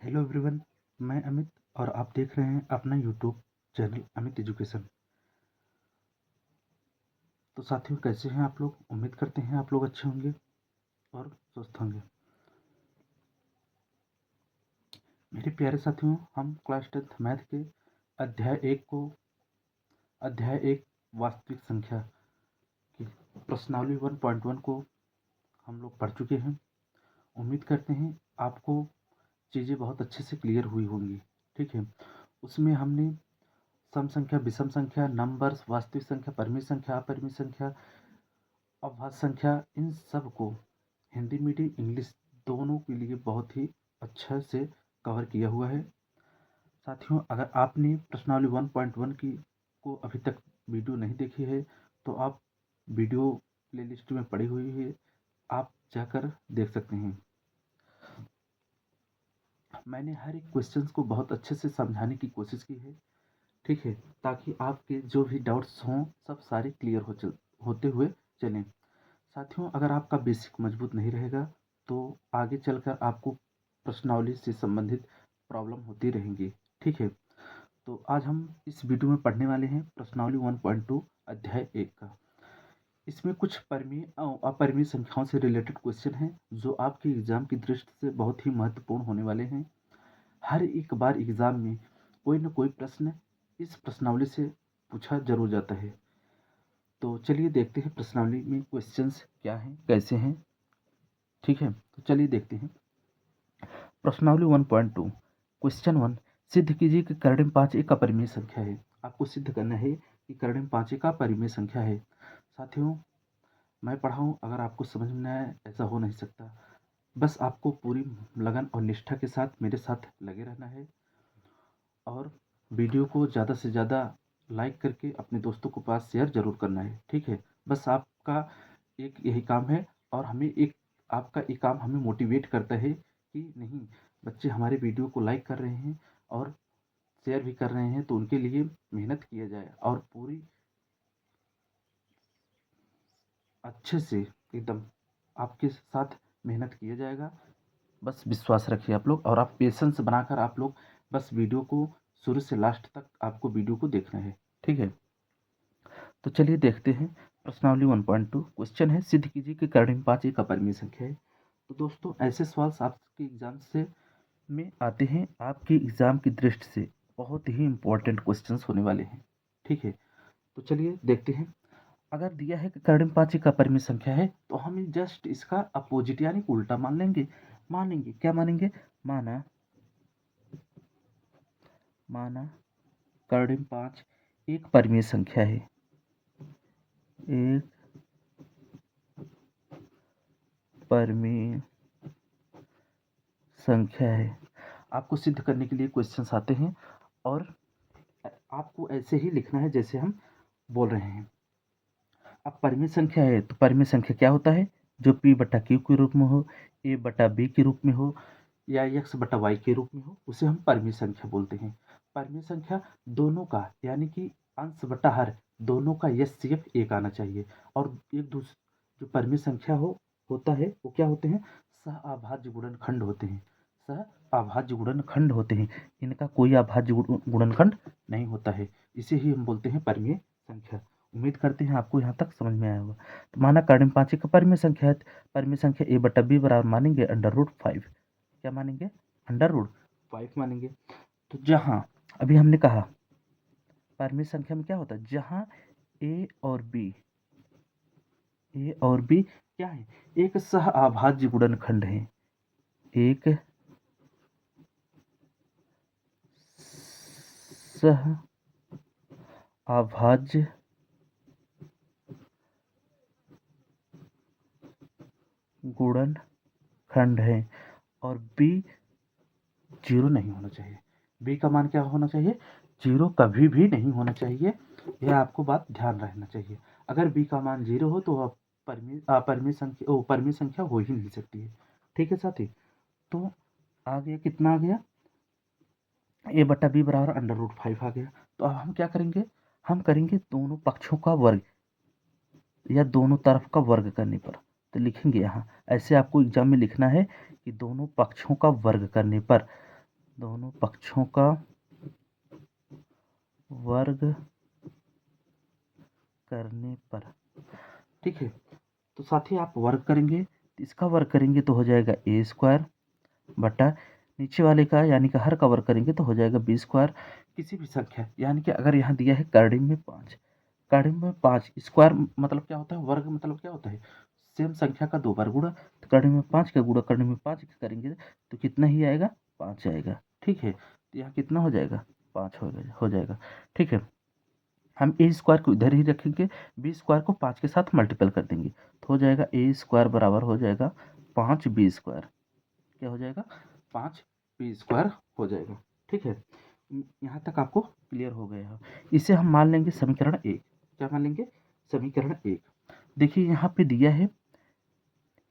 Hello everyone, मैं अमित और आप देख रहे हैं अपना यूट्यूब चैनल अमित एजुकेशन। तो साथियों, कैसे हैं आप लोग? उम्मीद करते हैं आप लोग अच्छे होंगे और स्वस्थ होंगे। मेरे प्यारे साथियों, हम क्लास 10th मैथ के अध्याय 1 वास्तविक संख्या की प्रश्नावली 1.1 को हम लोग पढ़ चुके हैं। उम्मीद करते हैं आपको चीज़ें बहुत अच्छे से क्लियर हुई होंगी। ठीक है, उसमें हमने सम संख्या, विषम संख्या, नंबर्स, वास्तविक संख्या, परिमित संख्या, अपरिमित संख्या, अभाज्य संख्या, इन सब को हिंदी मीडियम इंग्लिश दोनों के लिए बहुत ही अच्छा से कवर किया हुआ है। साथियों, अगर आपने प्रश्नावली 1.1 की को अभी तक वीडियो नहीं देखी है तो आप वीडियो प्लेलिस्ट में पड़ी हुई है, आप जाकर देख सकते हैं। मैंने हर एक क्वेश्चंस को बहुत अच्छे से समझाने की कोशिश की है। ठीक है, ताकि आपके जो भी डाउट्स हों सब सारे क्लियर होते हुए चलें। साथियों, अगर आपका बेसिक मजबूत नहीं रहेगा तो आगे चलकर आपको प्रश्नावली से संबंधित प्रॉब्लम होती रहेंगी। ठीक है, तो आज हम इस वीडियो में पढ़ने वाले हैं प्रश्नावली 1.2 अध्याय 1 का। इसमें कुछ परिमेय और अपरिमेय संख्याओं से रिलेटेड क्वेश्चन हैं जो आपके एग्जाम की दृष्टि से बहुत ही महत्वपूर्ण होने वाले हैं। हर एक बार एग्जाम में कोई न कोई प्रश्न इस प्रश्नावली से पूछा जरूर जाता है। तो चलिए देखते हैं प्रश्नावली में क्वेश्चंस क्या हैं, कैसे हैं। ठीक है, तो चलिए देखते हैं प्रश्नावली 1.2। क्वेश्चन 1, सिद्ध कीजिए कि कर्णिम 5 एक अपरिमेय संख्या है। आपको सिद्ध करना है कि कर्णिम 5 एक अपरिमेय संख्या है। साथियों, मैं पढ़ाऊँ अगर आपको समझ में आए ऐसा हो नहीं सकता। बस आपको पूरी लगन और निष्ठा के साथ मेरे साथ लगे रहना है और वीडियो को ज़्यादा से ज़्यादा लाइक करके अपने दोस्तों के पास शेयर ज़रूर करना है। ठीक है, बस आपका एक यही काम है और आपका ये काम हमें मोटिवेट करता है कि नहीं, बच्चे हमारे वीडियो को लाइक कर रहे हैं और शेयर भी कर रहे हैं, तो उनके लिए मेहनत किया जाए और पूरी अच्छे से एकदम आपके साथ मेहनत किया जाएगा। बस विश्वास रखिए आप लोग और आप पेशेंस बनाकर आप लोग बस वीडियो को शुरू से लास्ट तक आपको वीडियो को देखना है। ठीक है, तो चलिए देखते हैं प्रश्नावली 1.2। क्वेश्चन है, सिद्ध कीजिए कि कर्णिम 5 एक अपरिमेय संख्या है। तो दोस्तों, ऐसे सवाल आपके एग्जाम से में आते हैं, आपके एग्जाम की दृष्टि से बहुत ही इंपॉर्टेंट क्वेश्चंस होने वाले हैं। ठीक है, तो चलिए देखते हैं। अगर दिया है कि कर्णिम 5 एक अपरिमेय संख्या है तो हम जस्ट इसका अपोजिट यानी कि उल्टा मानेंगे क्या मानेंगे? माना कर्णिम 5 एक परिमेय संख्या है। एक परिमेय संख्या है। आपको सिद्ध करने के लिए क्वेश्चंस आते हैं और आपको ऐसे ही लिखना है जैसे हम बोल रहे हैं। अब परिमेय संख्या है तो परिमेय संख्या क्या होता है? जो p बटा q के रूप में हो, a बटा b के रूप में हो या x बटा y के रूप में हो, उसे हम परिमेय संख्या बोलते हैं। परिमेय संख्या दोनों का यानी कि अंश बटा हर दोनों का HCF एक आना चाहिए और एक दूसरे जो परिमेय संख्या होता है वो क्या होते हैं? सह गुणनखंड होते हैं। सह गुणनखंड होते हैं, इनका कोई अभाज्य गुणनखंड नहीं होता है। इसे ही हम बोलते हैं परिमेय संख्या। उम्मीद करते हैं आपको यहाँ तक समझ में आया होगा। तो माना कर्णिम 5 एक परिमेय संख्या है। परिमेय संख्या a बटा b बराबर मानेंगे √5। क्या मानेंगे? √5 मानेंगे। तो जहाँ अभी हमने कहा परिमेय संख्या में क्या होता है, जहाँ a और b क्या है? एक सह अभाज्य गुणनखंड है। एक सह अभाज्य गुणनखंड है और b 0 नहीं होना चाहिए। b का मान क्या होना चाहिए? 0 कभी भी नहीं होना चाहिए। यह आपको बात ध्यान रखना चाहिए। अगर b का मान 0 हो तो परिमेय संख्या हो ही नहीं सकती है। ठीक है साथी, तो आ गया, कितना आ गया? a बटा b बराबर √5 आ गया। तो अब हम क्या करेंगे? हम करेंगे दोनों पक्षों का वर्ग या दोनों तरफ का वर्ग करने पर। तो लिखेंगे यहाँ ऐसे आपको एग्जाम में लिखना है कि दोनों पक्षों का वर्ग करने पर दोनों पक्षों का वर्ग करने पर, ठीक है। तो साथ ही आप वर्ग करेंगे, इसका वर्ग करेंगे तो हो जाएगा ए स्क्वायर बटा नीचे वाले का यानी कि हर का वर्ग करेंगे तो हो जाएगा बी स्क्वायर। किसी भी संख्या यानी कि अगर यहाँ दिया है कर्णिम में 5, कर्णिम में 5 स्क्वायर मतलब क्या होता है, वर्ग मतलब क्या होता है, सेम संख्या का 2 बार गुणा। तो कर्णिम में 5 का गुणा कर्णिम में 5 का करेंगे तो कितना ही आएगा, 5 आएगा, ठीक है। तो यहाँ कितना हो जाएगा, 5 हो जाएगा, ठीक है। हम ए स्क्वायर को इधर ही रखेंगे, बी स्क्वायर को 5 के साथ मल्टीपल कर देंगे तो हो जाएगा ए स्क्वायर बराबर हो जाएगा 5 बी स्क्वायर। क्या हो जाएगा, 5 बी स्क्वायर हो जाएगा, ठीक है। यहाँ तक आपको क्लियर हो गया है। इसे हम मान लेंगे समीकरण 1। क्या मान लेंगे, समीकरण 1। देखिए यहाँ पे दिया है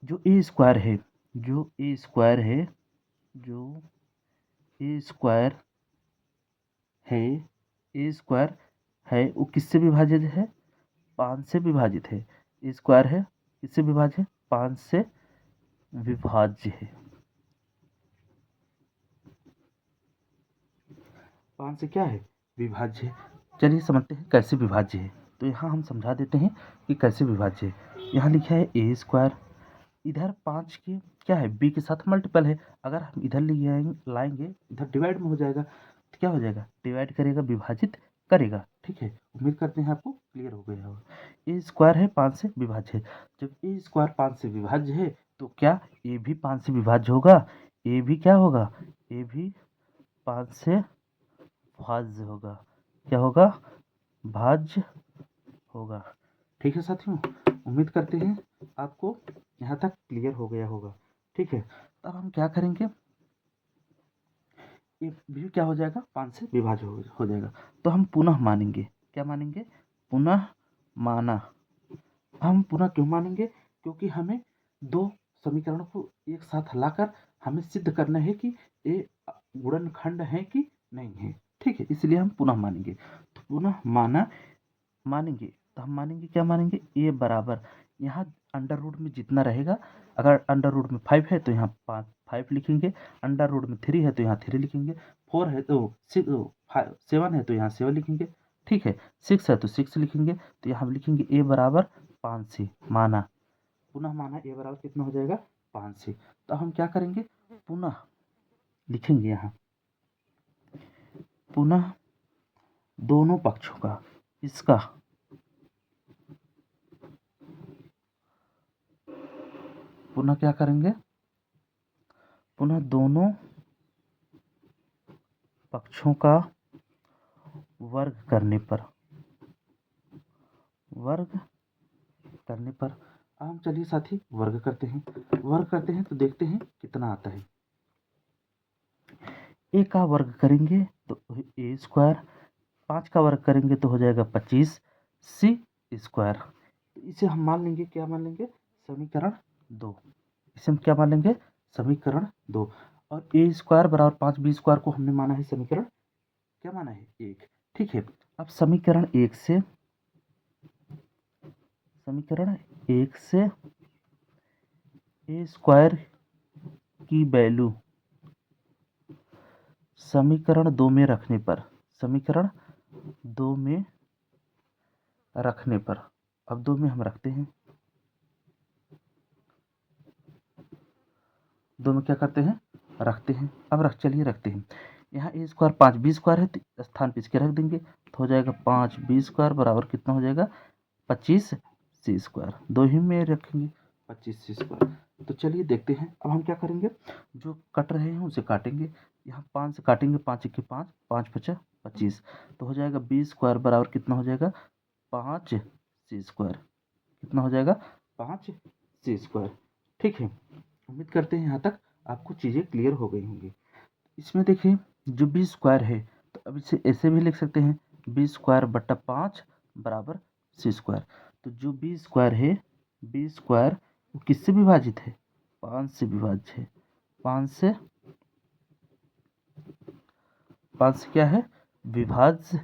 जो ए स्क्वायर है, जो ए स्क्वायर है, जो ए स्क्वायर है, ए स्क्वायर है वो किससे विभाजित है, 5 से विभाजित है। ए स्क्वायर है किससे विभाज्य है, 5 से विभाज्य है। 5 से क्या है, विभाज्य है। चलिए समझते हैं कैसे विभाज्य है। तो यहाँ हम समझा देते हैं कि कैसे विभाज्य है। यहाँ लिखा है ए स्क्वायर, इधर 5 के क्या है, बी के साथ मल्टीपल है। अगर हम इधर ले लाएंगे इधर डिवाइड में हो जाएगा तो क्या हो जाएगा, डिवाइड करेगा विभाजित करेगा, ठीक है। उम्मीद करते हैं आपको क्लियर हो गया होगा। ए स्क्वायर है 5 से विभाज्य है, जब ए स्क्वायर 5 से विभाज्य है तो क्या ए भी 5 से विभाज्य होगा, ए भी क्या होगा, ए भी 5 से भाज्य होगा। क्या होगा, भाज्य होगा, ठीक है साथियों। उम्मीद करते हैं आपको यहाँ तक क्लियर हो गया होगा, ठीक है। अब हम क्या करेंगे, ये भी क्या हो जाएगा, 5 से विभाज्य हो जाएगा। तो हम पुनः मानेंगे, क्या मानेंगे, पुनः माना। हम पुनः क्यों मानेंगे, क्योंकि हमें दो समीकरणों को एक साथ लाकर हमें सिद्ध करना है कि ये गुणनखंड है कि नहीं है, ठीक है। इसलिए हम पुनः मानेंगे। तो पुनः मानेंगे तो हम मानेंगे, क्या मानेंगे, ए बराबर यहाँ अंडर रूट में जितना रहेगा, अगर अंडर रूट में 5 है तो यहाँ 5 लिखेंगे, अंडर रूट में 3 है तो यहाँ 3 लिखेंगे, 4 है तो 7 है तो यहाँ 7 लिखेंगे, ठीक है। 6 है तो 6 लिखेंगे। तो यहाँ हम लिखेंगे ए बराबर 5 से माना, पुनः माना ए बराबर कितना हो जाएगा, 5 से। तो हम क्या करेंगे, पुनः लिखेंगे यहाँ, पुनः दोनों पक्षों का, इसका पुनः क्या करेंगे, पुनः दोनों पक्षों का वर्ग करने पर, वर्ग करने पर। हम चलिए साथी वर्ग करते हैं, वर्ग करते हैं तो देखते हैं कितना आता है। ए का वर्ग करेंगे तो ए स्क्वायर, 5 का वर्ग करेंगे तो हो जाएगा 25 सी स्क्वायर। तो इसे हम मान लेंगे, क्या मान लेंगे, समीकरण 2। इसे हम क्या मान लेंगे, समीकरण 2। और ए स्क्वायर बराबर 5 बी स्क्वायर को हमने माना है समीकरण, क्या माना है, 1, ठीक है। अब समीकरण 1 से, समीकरण 1 से ए स्क्वायर की वैल्यू समीकरण 2 में रखने पर, समीकरण 2 में रखने पर, अब 2 में हम रखते हैं, 2 में क्या करते हैं, रखते हैं। अब चलिए रखते हैं। यहाँ ए स्क्वायर 5 बी स्क्वायर है तो स्थान पे इसके रख देंगे तो हो जाएगा 5 बी स्क्वायर बराबर कितना हो जाएगा, 25 सी स्क्वायर। 2 ही में रखेंगे 25 सी स्क्वायर। तो चलिए देखते हैं। अब हम क्या करेंगे, जो कट रहे हैं उसे काटेंगे। यहाँ 5 से काटेंगे, 5 1 5, 5 5 25, तो हो जाएगा बी स्क्वायर बराबर कितना हो जाएगा, 5 सी स्क्वायर। कितना हो जाएगा, 5 सी स्क्वायर, ठीक है। उम्मीद करते हैं यहाँ तक आपको चीज़ें क्लियर हो गई होंगी। इसमें देखिए जो बी स्क्वायर है तो अब इसे ऐसे भी लिख सकते हैं, बी स्क्वायर बट्टा 5 बराबर सी स्क्वायर। तो जो बी स्क्वायर है, बी स्क्वायर वो किससे विभाजित है, 5 से विभाज्य है। 5 से क्या है, विभाज्य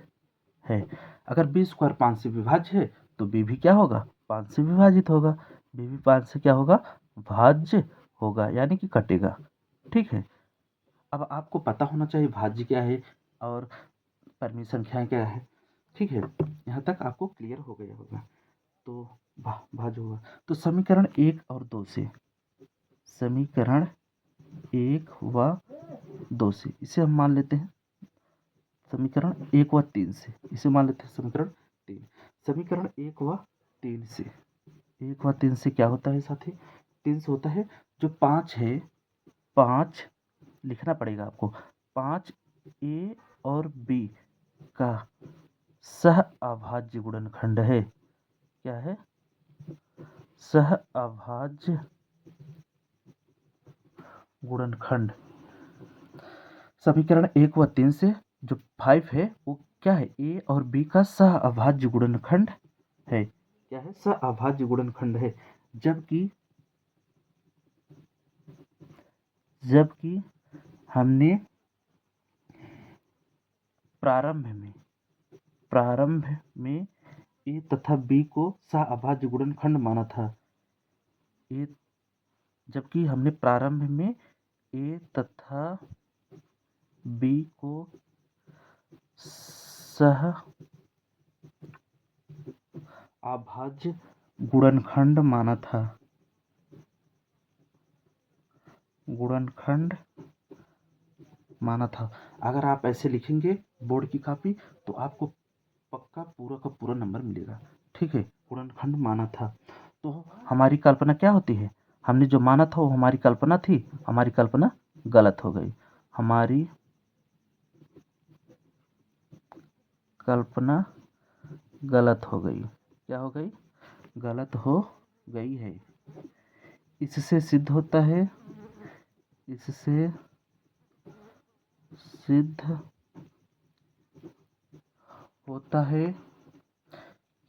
है। अगर बी स्क्वायर 5 से विभाज्य है तो बी भी क्या होगा, 5 से विभाजित होगा। बी भी 5 से क्या होगा, भाज्य होगा, यानी कि कटेगा, ठीक है। अब आपको पता होना चाहिए भाज्य क्या है और परिमेय संख्याएं क्या है। ठीक है, यहाँ तक आपको क्लियर हो गया होगा। तो भाज्य होगा तो समीकरण 1 और 2 से, समीकरण 1 व 2 से इसे हम मान लेते हैं समीकरण 1 व 3 से, इसे मान लेते हैं समीकरण 3। समीकरण 1 व 3 से, 1 व 3 से क्या होता है साथी? 3 से होता है जो 5 है, 5 लिखना पड़ेगा आपको, 5 ए और बी का सह अभाज्य गुणनखंड है। क्या है? सह अभाज्य गुणनखंड। समीकरण 1 व 3 से जो 5 है वो क्या है? ए और बी का सह अभाज्य गुणनखंड है। क्या है? सह अभाज्य गुणनखंड है। जबकि हमने प्रारंभ में ए तथा बी को सह अभाज्य गुणनखंड माना था। जबकि हमने प्रारंभ में ए तथा बी को सह अभाज्य गुणनखंड माना था। अगर आप ऐसे लिखेंगे बोर्ड की कॉपी तो आपको पक्का पूरा का पूरा नंबर मिलेगा। ठीक है, गुणनखंड माना था। तो हमारी कल्पना क्या होती है? हमने जो माना था वो हमारी कल्पना थी, हमारी कल्पना गलत हो गई। हमारी कल्पना गलत हो गई। क्या हो गई? गलत हो गई है। इससे सिद्ध होता है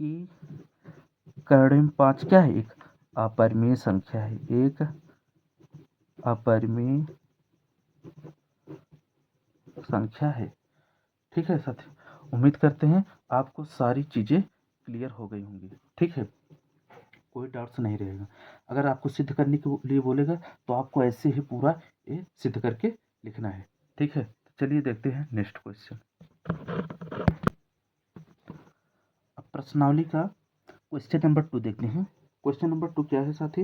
कि कर्णिम 5 क्या है? एक अपरिमेय संख्या है। एक अपरिमेय संख्या है। ठीक है साथी, उम्मीद करते हैं आपको सारी चीजें क्लियर हो गई होंगी। ठीक है, कोई डाउट्स नहीं रहेगा। अगर आपको सिद्ध करने के लिए बोलेगा तो आपको ऐसे ही पूरा ये सिद्ध करके लिखना है। ठीक है, चलिए देखते हैं नेक्स्ट क्वेश्चन। अब प्रश्नावली का क्वेश्चन नंबर 2 देखते हैं। क्वेश्चन नंबर 2 क्या है साथी?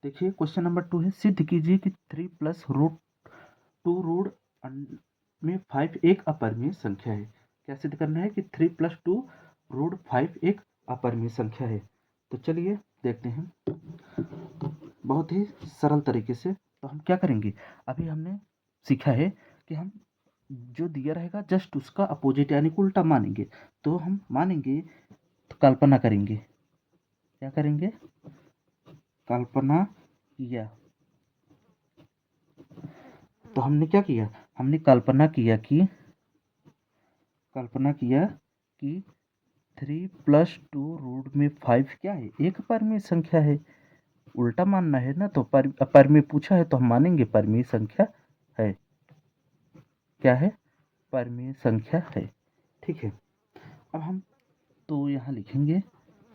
देखिए क्वेश्चन नंबर 2 है, सिद्ध कीजिए कि 3 प्लस रूट 2 रूट में 5 एक अपरिमेय संख्या है। क्या सिद्ध करना है? कि 3 प्लस 2 रूट 5 एक अपरिमेय संख्या है। तो चलिए देखते हैं बहुत ही सरल तरीके से। तो हम क्या करेंगे, अभी हमने सीखा है कि हम जो दिया रहेगा जस्ट उसका अपोजिट यानी कि उल्टा मानेंगे। तो हम मानेंगे तो कल्पना करेंगे। क्या करेंगे? कल्पना किया। तो हमने क्या किया? हमने कल्पना किया कि 3 प्लस 2 रूट में 5 क्या है? एक अपरिमेय संख्या है। उल्टा मानना है ना, तो अपरिमेय पूछा है तो हम मानेंगे परिमेय संख्या है। क्या है? परिमेय संख्या है। ठीक है, अब हम तो यहाँ लिखेंगे,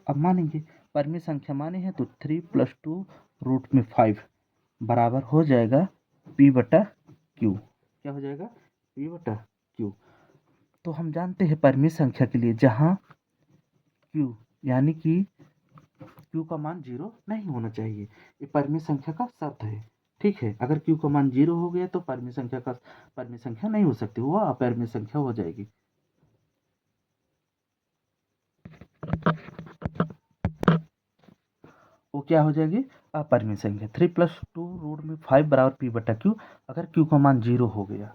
अब मानेंगे परिमेय संख्या माने हैं तो 3 प्लस 2 रूट में 5 बराबर हो जाएगा P बटा Q। क्या हो जाएगा? P बटा Q। तो हम जानते हैं परिमेय संख्या के लिए जहाँ Q यानी कि Q का मान 0 नहीं होना चाहिए, ये परिमेय संख्या का शर्त है। ठीक है, अगर Q का मान 0 हो गया तो परिमेय संख्या नहीं हो सकती, वो अपरिमेय संख्या हो जाएगी। वो क्या हो जाएगी? अपरिमेय संख्या। 3 प्लस 2 रूट में 5 बराबर P बटा Q। अगर Q का मान 0 हो गया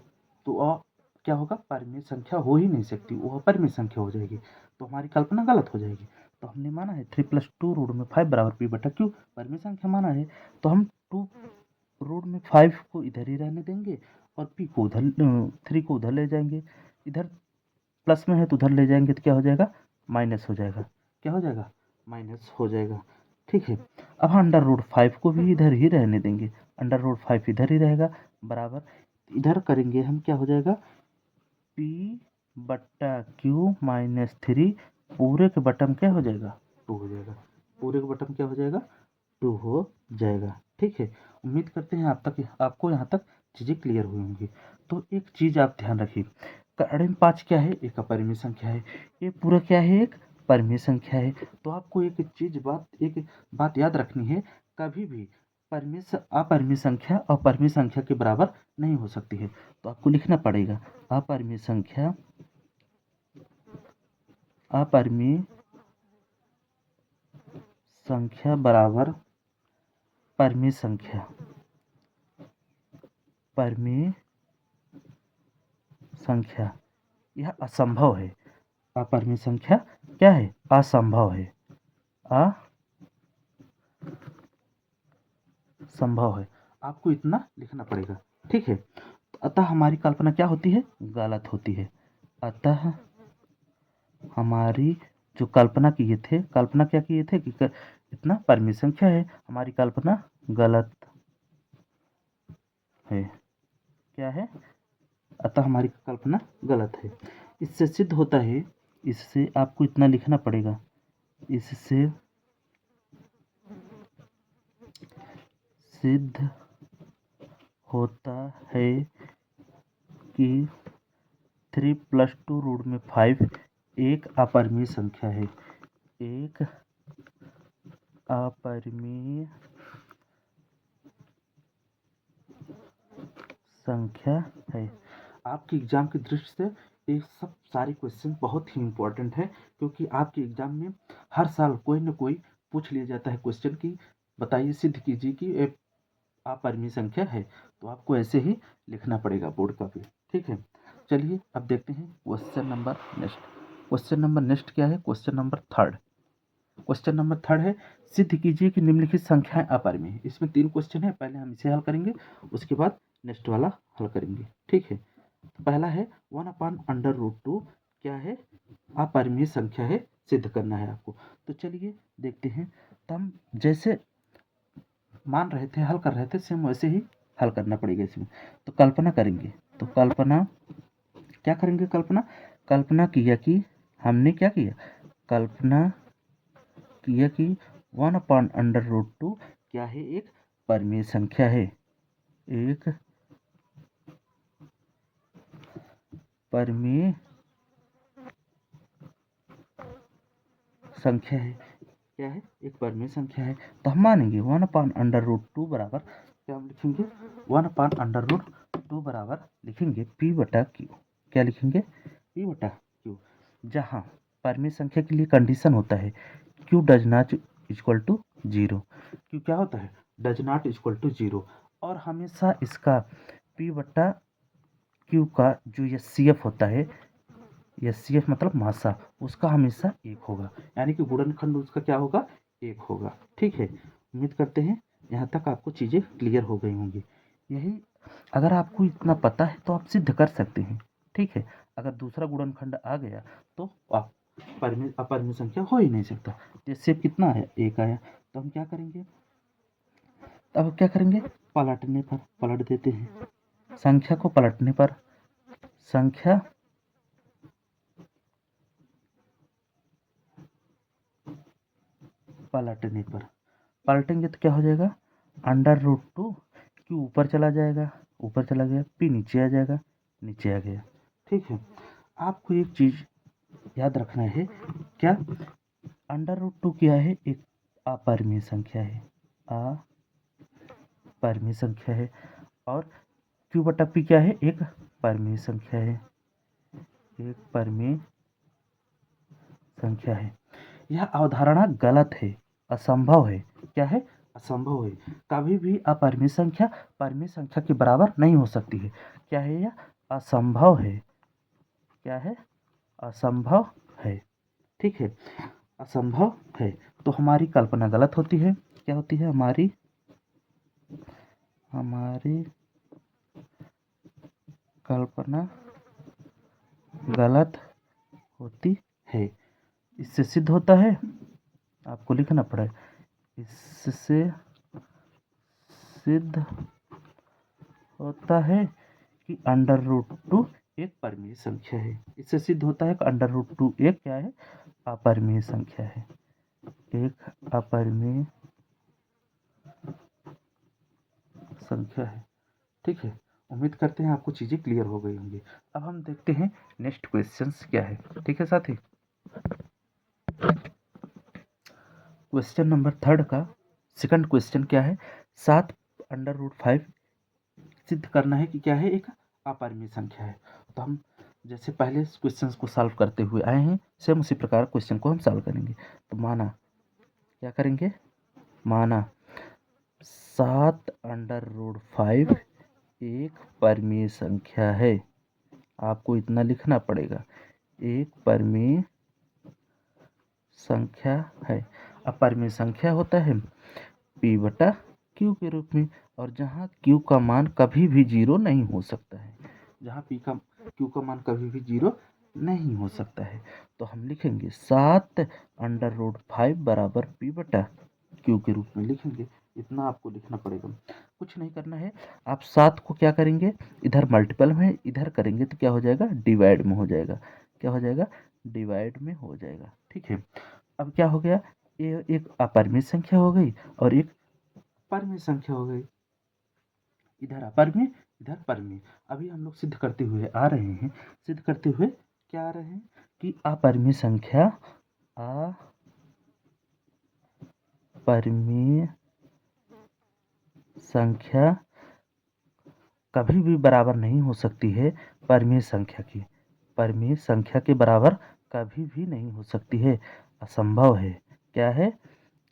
तो क्या होगा? परिमेय संख्या हो ही नहीं सकती, वो अपरिमेय संख्या हो जाएगी। तो हमारी कल्पना गलत हो जाएगी। तो हमने माना है 3 प्लस 2 रूट में 5 बराबर P बटा Q, परिमेय संख्या माना है। तो हम 2 रूट में 5 को इधर ही रहने देंगे और P को उधर 3 को उधर ले जाएंगे। इधर प्लस में है तो उधर ले जाएंगे तो क्या हो जाएगा? माइनस हो जाएगा। क्या हो जाएगा? माइनस हो जाएगा। ठीक है, अब अंडर रूट 5 को भी इधर ही रहने देंगे, अंडर रूट 5 इधर ही रहेगा बराबर, इधर करेंगे हम क्या हो जाएगा? P बट्टा Q माइनस 3 पूरे के बटम क्या हो जाएगा? 2 हो जाएगा। पूरे के बटम क्या हो जाएगा? 2 हो जाएगा। ठीक है, उम्मीद करते हैं आपको यहाँ तक चीज़ें क्लियर हुई होंगी। तो एक चीज़ आप ध्यान रखिए, कारण 5 क्या है? एक अपरिमेय संख्या है। ये पूरा क्या है? एक परिमेय संख्या है। तो आपको एक बात याद रखनी है, कभी भी अपरिमेय संख्या और परिमेय संख्या के बराबर नहीं हो सकती है। तो आपको लिखना पड़ेगा अपरिमेय संख्या बराबर परिमेय संख्या। यह असंभव है। अपरिमेय संख्या क्या है? असंभव है। असंभव है। आपको इतना लिखना पड़ेगा, ठीक है। अतः हमारी कल्पना क्या होती है? गलत होती है। अतः हमारी जो कल्पना किए थे, कल्पना क्या किए थे कि इतना परिमेय संख्या है, हमारी कल्पना गलत है। क्या है? अतः हमारी कल्पना गलत है। इससे सिद्ध होता है, इससे आपको इतना लिखना पड़ेगा, इससे सिद्ध होता है कि 3 + 2√5 एक अपरिमेय संख्या है। एक अपरिमेय संख्या है। आपके एग्जाम की दृष्टि से ये सब सारे क्वेश्चन बहुत ही इम्पोर्टेंट है, क्योंकि आपके एग्जाम में हर साल कोई न कोई पूछ लिया जाता है क्वेश्चन की बताइए, सिद्ध कीजिए कि एक अपरिमेय संख्या है। तो आपको ऐसे ही लिखना पड़ेगा बोर्ड का भी, ठीक है। चलिए अब देखते हैं क्वेश्चन नंबर नेक्स्ट क्या है? क्वेश्चन नंबर थर्ड है, सिद्ध कीजिए कि निम्नलिखित संख्याएं अपरिमेय है। इसमें 3 क्वेश्चन है, पहले हम इसे हल करेंगे, उसके बाद नेक्स्ट वाला हल करेंगे, ठीक है। तो पहला है 1/√2 क्या है? अपरिमेय संख्या है, सिद्ध करना है आपको। तो चलिए देखते हैं। तो हम जैसे मान रहे थे, हल कर रहे थे, सेम वैसे ही हल करना पड़ेगा इसमें। तो कल्पना करेंगे, तो क्या करेंगे? कल्पना किया कि हमने क्या किया? कल्पना किया कि 1/√2 क्या है? एक परिमेय संख्या है। एक परिमेय संख्या है। क्या है? एक परिमेय संख्या है। तो हम मानेंगे 1/√2 बराबर क्या हम लिखेंगे? 1/√2 बराबर लिखेंगे P/Q। क्या लिखेंगे? P/Q। जहाँ परिमेय संख्या के लिए कंडीशन होता है Q does not equal to 0। Q क्या होता है? Does not equal to 0। और हमेशा इसका P/Q का जो HCF होता है, HCF मतलब मासा, उसका हमेशा 1 होगा, यानी कि गुणनखंड उसका क्या होगा? 1 होगा, ठीक है। उम्मीद करते हैं यहाँ तक आपको चीज़ें क्लियर हो गई होंगी। यही अगर आपको इतना पता है तो आप सिद्ध कर सकते हैं, ठीक है। अगर दूसरा गुणनखंड आ गया तो आप अपरिमेय संख्या हो ही नहीं सकता। जैसे कितना आया? 1 आया। तो हम क्या करेंगे? अब क्या करेंगे? पलटने पर पलट देते हैं। संख्या को पलटने पर संख्या पलटने पर पलटेंगे तो क्या हो जाएगा? √2 Q ऊपर चला जाएगा, ऊपर चला गया, P नीचे आ जाएगा, नीचे आ गया, ठीक है। आपको एक चीज याद रखना है, क्या? √2 क्या है? एक अपरिमेय संख्या है, अपरिमेय संख्या है। और Q/P क्या है? एक परिमेय संख्या है, एक परिमेय संख्या है। यह अवधारणा गलत है, असंभव है। क्या है? असंभव है। कभी भी अपरिमेय संख्या परिमेय संख्या के बराबर नहीं हो सकती है। क्या है? यह असंभव है। क्या है? असंभव है, ठीक है। असंभव है। तो हमारी कल्पना गलत होती है। क्या होती है? हमारी कल्पना गलत होती है। इससे सिद्ध होता है, आपको लिखना पड़ेगा, इससे सिद्ध होता है कि √2 एक परिमेय संख्या है। इससे सिद्ध होता है कि √2 एक क्या है? अपरिमेय संख्या है, एक अपरिमेय संख्या है, ठीक है। उम्मीद करते हैं आपको चीज़ें क्लियर हो गई होंगी। अब हम देखते हैं नेक्स्ट क्वेश्चंस क्या है। ठीक है साथी, क्वेश्चन नंबर 3 का सेकंड क्वेश्चन क्या है, 7/√5 सिद्ध करना है कि क्या है, एक अपरिमेय संख्या है। तो हम जैसे पहले क्वेश्चंस को सॉल्व करते हुए आए हैं, सेम उसी प्रकार क्वेश्चन को हम सॉल्व करेंगे। तो माना क्या करेंगे, माना 7/√5 एक परिमेय संख्या है। आपको इतना लिखना पड़ेगा, एक परिमेय संख्या है। अपरिमेय संख्या होता है p/q के रूप में, और जहाँ q का मान कभी भी 0 नहीं हो सकता है, जहाँ q का मान कभी भी 0 नहीं हो सकता है। तो हम लिखेंगे 7/√5 बराबर p/q के रूप में लिखेंगे। इतना आपको लिखना पड़ेगा, कुछ नहीं करना है। आप 7 को क्या करेंगे, इधर मल्टीपल में इधर करेंगे तो क्या हो जाएगा, डिवाइड में हो जाएगा। क्या हो जाएगा, डिवाइड में हो जाएगा। ठीक है, अब क्या हो गया, ये एक अपरिमेय संख्या हो गई और एक परिमेय संख्या हो गई। इधर अपरिमेय, इधर परिमेय। अभी हम लोग सिद्ध करते हुए आ रहे हैं, सिद्ध करते हुए क्या आ रहे हैं कि अपरिमेय संख्या कभी भी बराबर नहीं हो सकती है परिमेय संख्या की। परिमेय संख्या के बराबर कभी भी नहीं हो सकती है, असंभव है। क्या है,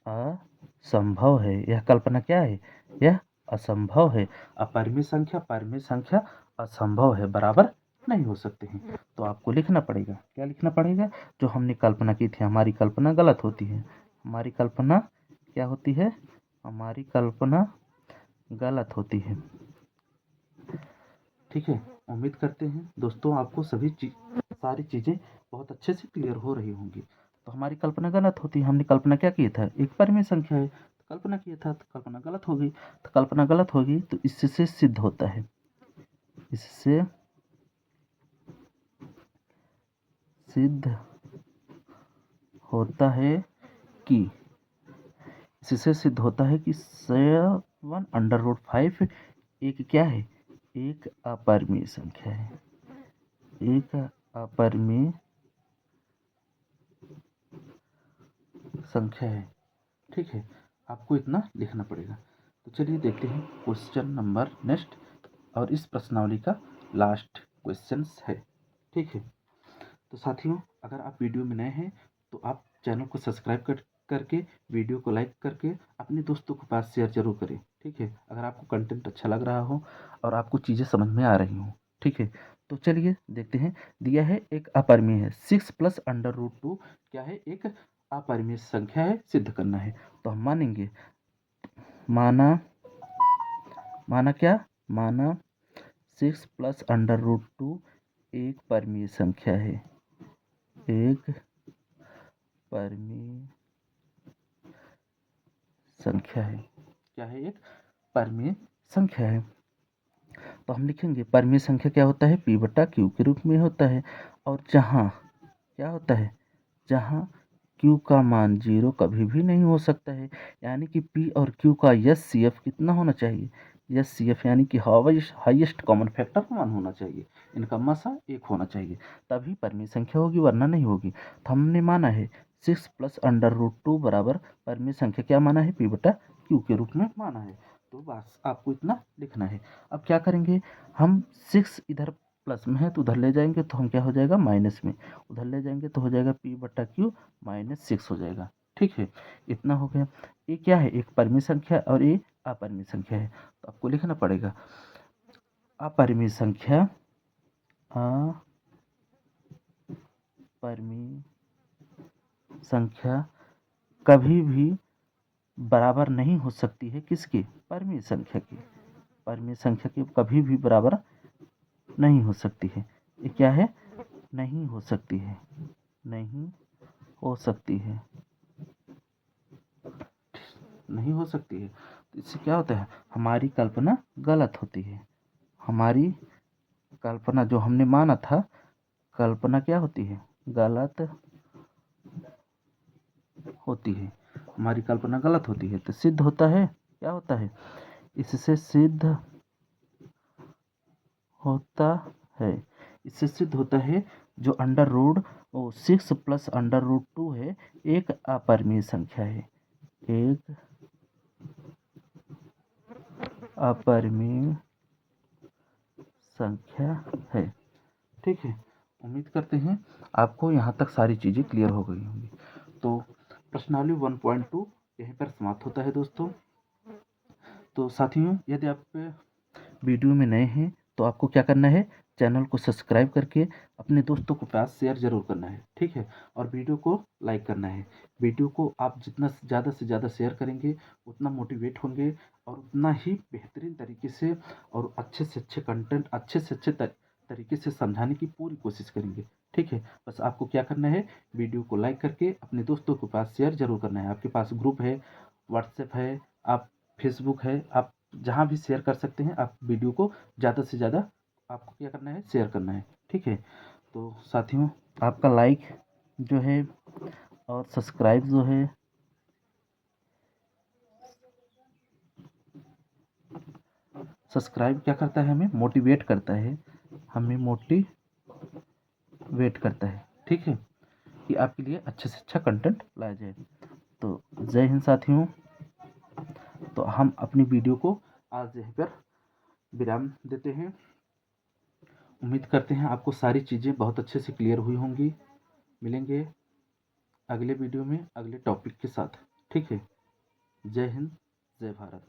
असंभव है। यह कल्पना क्या है, यह असंभव है। अपरिमेय संख्या परिमेय संख्या असंभव है, बराबर नहीं हो सकते हैं। तो आपको लिखना पड़ेगा, क्या लिखना पड़ेगा, जो हमने कल्पना की थी, हमारी कल्पना गलत होती है। हमारी कल्पना क्या होती है, हमारी कल्पना गलत होती है। ठीक है, उम्मीद करते हैं दोस्तों आपको सारी चीज़ें बहुत अच्छे से क्लियर हो रही होंगी। तो हमारी कल्पना गलत होती है, हमने कल्पना क्या किया था, एक परिमेय संख्या है, तो कल्पना किया था तो कल्पना गलत हो गई। तो कल्पना गलत होगी तो इससे सिद्ध होता है, इससे सिद्ध होता है कि इससे सिद्ध होता है कि 7/√5 एक क्या है, एक अपरिमेय संख्या है, एक अपरिमेय संख्या है। ठीक है, आपको इतना लिखना पड़ेगा। तो चलिए देखते हैं क्वेश्चन नंबर नेक्स्ट, और इस प्रश्नावली का लास्ट क्वेश्चंस है। ठीक है, तो साथियों अगर आप वीडियो में नए हैं तो आप चैनल को सब्सक्राइब करके वीडियो को लाइक करके अपने दोस्तों के पास शेयर जरूर करें। ठीक है, अगर आपको कंटेंट अच्छा लग रहा हो और आपको चीज़ें समझ में आ रही हों। ठीक है, तो चलिए देखते हैं। दिया है एक अपरिमेय है, 6 + √2 क्या है, एक अपरिमेय संख्या है, सिद्ध करना है। तो हम मानेंगे, माना क्या, माना 6 + √2 एक परिमेय संख्या है, एक परिमेय संख्या है। क्या है, एक परिमेय संख्या है। तो हम लिखेंगे परिमेय संख्या क्या होता है, p/q के रूप में होता है। और जहाँ क्या होता है, जहाँ q का मान 0 कभी भी नहीं हो सकता है, यानी कि p और q का HCF कितना होना चाहिए, HCF यानी कि हाईएस्ट कॉमन फैक्टर 1 होना चाहिए। इनका मसा 1 होना चाहिए, तभी परिमेय संख्या होगी, वरना नहीं होगी। तो हमने माना है 6 + √2 बराबर परिमेय संख्या, क्या माना है, p/q के रूप में माना है। तो बस आपको इतना लिखना है। अब क्या करेंगे, हम 6 इधर प्लस में है तो उधर ले जाएंगे तो हम क्या हो जाएगा, माइनस में, उधर ले जाएंगे तो हो जाएगा p/q -6 हो जाएगा। ठीक है, इतना हो गया। ये क्या है, एक परिमेय संख्या और ये अपरिमेय संख्या है। तो आपको लिखना पड़ेगा अपरिमेय संख्या, अपरिमेय संख्या कभी भी बराबर नहीं हो सकती है, किसकी, परिमेय संख्या की। परिमेय संख्या की कभी भी बराबर नहीं हो सकती है। ये क्या है, नहीं हो सकती है, नहीं हो सकती है, नहीं हो सकती है। तो इससे क्या होता है, हमारी कल्पना गलत होती है। हमारी कल्पना जो हमने माना था, कल्पना क्या होती है, गलत होती है। हमारी कल्पना गलत होती है तो सिद्ध होता है, क्या होता है, इससे सिद्ध होता है। इससे सिद्ध होता है जो under root 6 plus under root 2 है एक अपरिमेय संख्या है, एक अपरिमेय संख्या है। ठीक है, उम्मीद करते हैं आपको यहाँ तक सारी चीज़ें क्लियर हो गई होंगी। तो प्रश्नावली 1.2 यहीं पर समाप्त होता है दोस्तों। तो साथियों, यदि आप वीडियो में नए हैं तो आपको क्या करना है, चैनल को सब्सक्राइब करके अपने दोस्तों के पास शेयर जरूर करना है। ठीक है, और वीडियो को लाइक करना है। वीडियो को आप जितना ज़्यादा से ज़्यादा शेयर करेंगे उतना मोटिवेट होंगे और उतना ही बेहतरीन तरीके से और अच्छे से अच्छे कंटेंट अच्छे से अच्छे तरीके से समझाने की पूरी कोशिश करेंगे। ठीक है, बस आपको क्या करना है, वीडियो को लाइक करके अपने दोस्तों के पास शेयर जरूर करना है। आपके पास ग्रुप है, व्हाट्सएप है, आप फेसबुक है, आप जहाँ भी शेयर कर सकते हैं। आप वीडियो को ज़्यादा से ज़्यादा आपको क्या करना है, शेयर करना है। ठीक है, तो साथियों आपका लाइक जो है और सब्सक्राइब जो है सब्सक्राइब क्या करता है, हमें मोटिवेट करता है, हमें मोटिवेट करता है। ठीक है, कि आपके लिए अच्छे से अच्छा कंटेंट लाया जाए। तो जय हिंद साथियों। तो हम अपनी वीडियो को आज यहीं पर विराम देते हैं। उम्मीद करते हैं आपको सारी चीज़ें बहुत अच्छे से क्लियर हुई होंगी। मिलेंगे अगले वीडियो में अगले टॉपिक के साथ। ठीक है, जय हिंद, जय भारत।